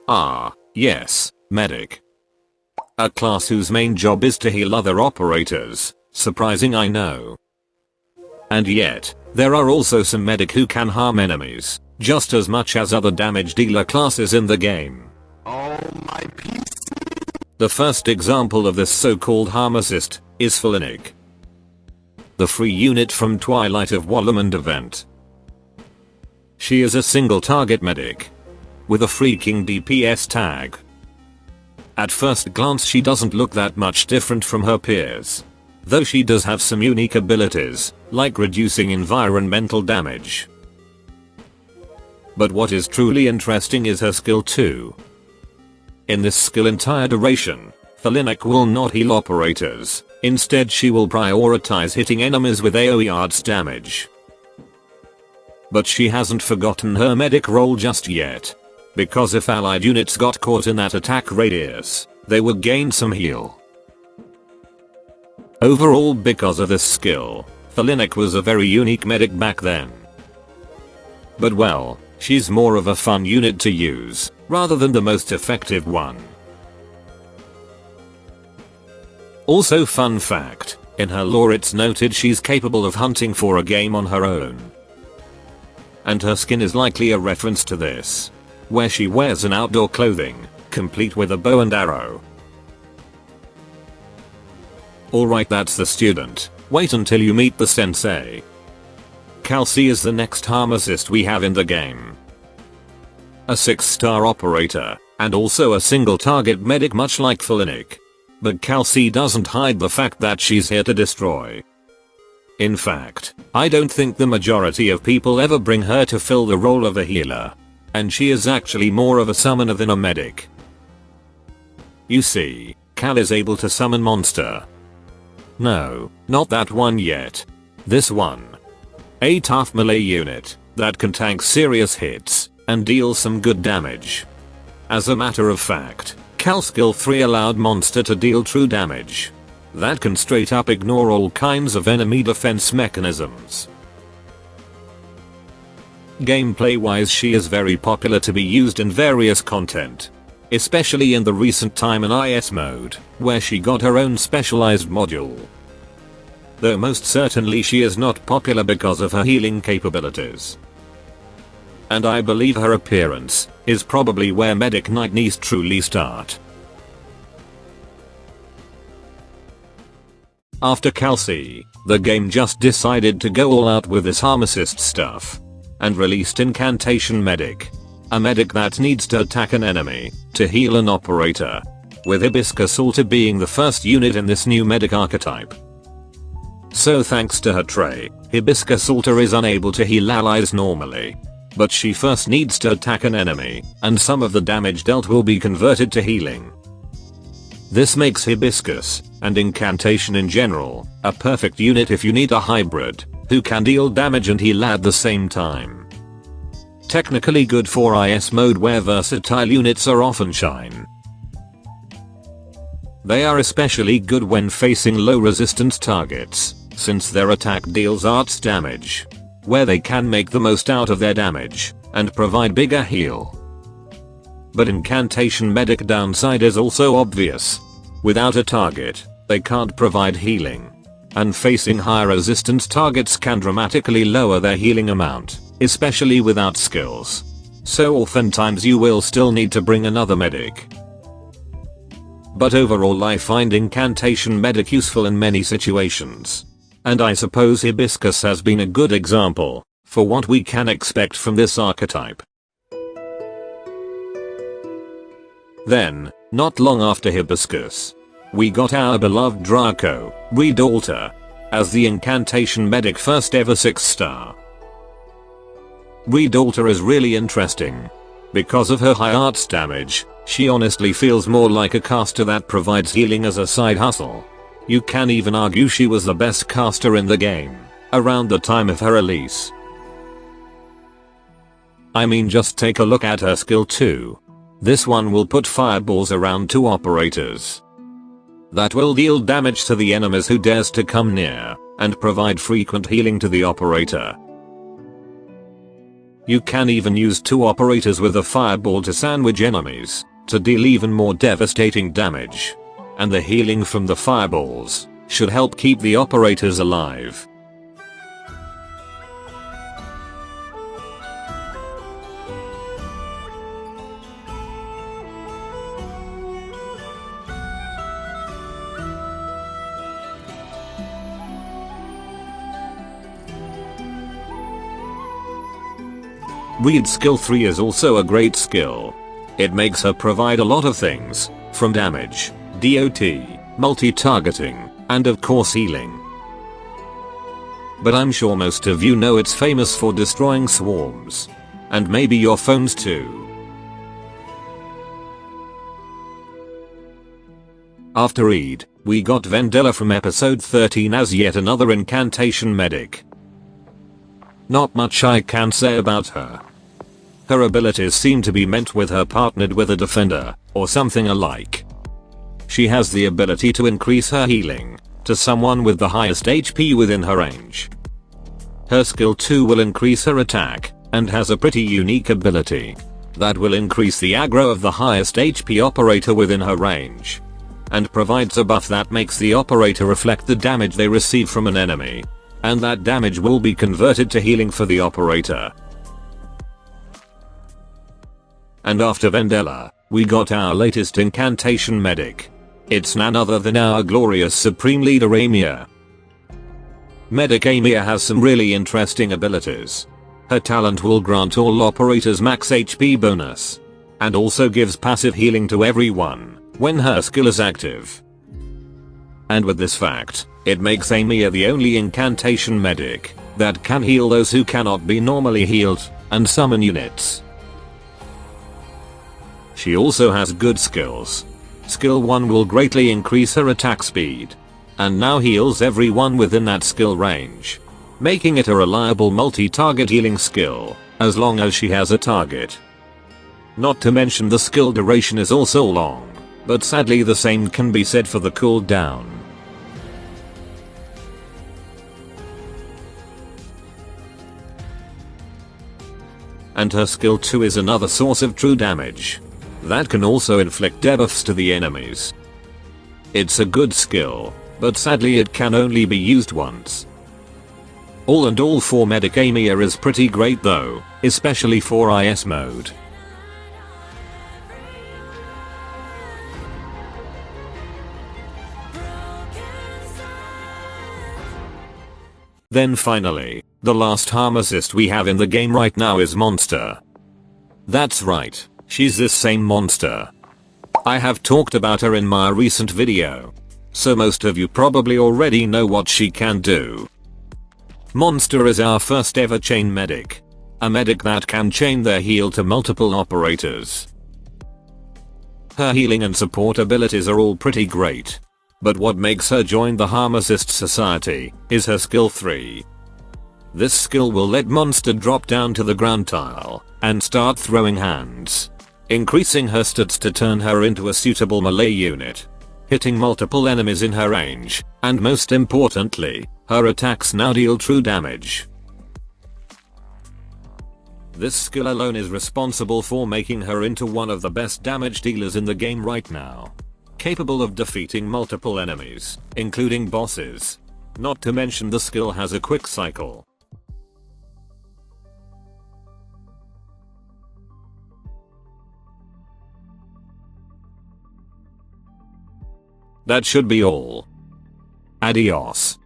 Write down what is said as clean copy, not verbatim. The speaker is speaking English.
Ah, yes, medic. A class whose main job is to heal other operators. Surprising, I know. And yet, there are also some medic who can harm enemies, just as much as other damage dealer classes in the game. Oh my PC. The first example of this so-called Harmacist is Felinic, the free unit from Twilight of Lappland event. She is a single target medic with a freaking DPS tag. At first glance she doesn't look that much different from her peers, though she does have some unique abilities, like reducing environmental damage. But what is truly interesting is her skill 2. In this skill entire duration, Felinic will not heal operators, instead she will prioritize hitting enemies with AoE arts damage. But she hasn't forgotten her medic role just yet, because if allied units got caught in that attack radius, they would gain some heal. Overall, because of this skill, Felinic was a very unique medic back then. But well, she's more of a fun unit to use, rather than the most effective one. Also, fun fact, in her lore it's noted she's capable of hunting for a game on her own. And her skin is likely a reference to this, where she wears an outdoor clothing, complete with a bow and arrow. Alright, that's the student, wait until you meet the sensei. Kelsey is the next Harmacist we have in the game. A 6-star operator, and also a single target medic much like Felinic. But Kelsey doesn't hide the fact that she's here to destroy. In fact, I don't think the majority of people ever bring her to fill the role of a healer. And she is actually more of a summoner than a medic. You see, Cal is able to summon monster. No, not that one yet. This one. A tough melee unit that can tank serious hits and deal some good damage. As a matter of fact, Cal skill 3 allowed monster to deal true damage that can straight up ignore all kinds of enemy defense mechanisms. Gameplay wise, she is very popular to be used in various content, especially in the recent time in IS mode, where she got her own specialized module. Though most certainly she is not popular because of her healing capabilities. And I believe her appearance is probably where Medic Knight needs truly start. After Kelsey, the game just decided to go all out with this Harmacist stuff, and released Incantation Medic, a medic that needs to attack an enemy to heal an operator, with Hibiscus Altar being the first unit in this new medic archetype. So thanks to her trait, Hibiscus Altar is unable to heal allies normally, but she first needs to attack an enemy, and some of the damage dealt will be converted to healing. This makes Hibiscus, and Incantation in general, a perfect unit if you need a hybrid who can deal damage and heal at the same time. Technically good for IS mode where versatile units are often shine. They are especially good when facing low resistance targets, since their attack deals arts damage, where they can make the most out of their damage and provide bigger heal. But Incantation Medic downside is also obvious. Without a target, they can't provide healing. And facing higher resistance targets can dramatically lower their healing amount, especially without skills. So oftentimes you will still need to bring another medic. But overall I find Incantation Medic useful in many situations. And I suppose Hibiscus has been a good example for what we can expect from this archetype. Then, not long after Hibiscus, we got our beloved Draco, Altar, as the Incantation Medic first ever 6-star. Altar is really interesting. Because of her high arts damage, she honestly feels more like a caster that provides healing as a side hustle. You can even argue she was the best caster in the game, around the time of her release. I mean, just take a look at her skill 2. This one will put fireballs around 2 operators. That will deal damage to the enemies who dares to come near, and provide frequent healing to the operator. You can even use 2 operators with a fireball to sandwich enemies, to deal even more devastating damage. And the healing from the fireballs should help keep the operators alive. Reed skill 3 is also a great skill. It makes her provide a lot of things, from damage, DOT, multi-targeting, and of course healing. But I'm sure most of you know it's famous for destroying swarms. And maybe your phones too. After Reed, we got Vendela from episode 13 as yet another incantation medic. Not much I can say about her. Her abilities seem to be meant with her partnered with a defender, or something alike. She has the ability to increase her healing to someone with the highest HP within her range. Her skill 2 will increase her attack, and has a pretty unique ability that will increase the aggro of the highest HP operator within her range, and provides a buff that makes the operator reflect the damage they receive from an enemy, and that damage will be converted to healing for the operator. And after Vendela, we got our latest incantation medic. It's none other than our glorious Supreme Leader Amia. Medic Amia has some really interesting abilities. Her talent will grant all operators max HP bonus, and also gives passive healing to everyone when her skill is active. And with this fact, it makes Amia the only incantation medic that can heal those who cannot be normally healed, and summon units. She also has good skills. Skill 1 will greatly increase her attack speed, and now heals everyone within that skill range, making it a reliable multi-target healing skill, as long as she has a target. Not to mention the skill duration is also long, but sadly the same can be said for the cooldown. And her skill 2 is another source of true damage that can also inflict debuffs to the enemies. It's a good skill, but sadly it can only be used once. All in all, for Medic Amia is pretty great though, especially for IS mode. Then finally, the last Harmacist we have in the game right now is Monster. That's right. She's this same Monster. I have talked about her in my recent video, so most of you probably already know what she can do. Monster is our first ever chain medic. A medic that can chain their heal to multiple operators. Her healing and support abilities are all pretty great. But what makes her join the Harmacist society is her skill 3. This skill will let Monster drop down to the ground tile and start throwing hands, increasing her stats to turn her into a suitable melee unit, hitting multiple enemies in her range, and most importantly, her attacks now deal true damage. This skill alone is responsible for making her into one of the best damage dealers in the game right now, capable of defeating multiple enemies, including bosses. Not to mention the skill has a quick cycle. That should be all. Adios.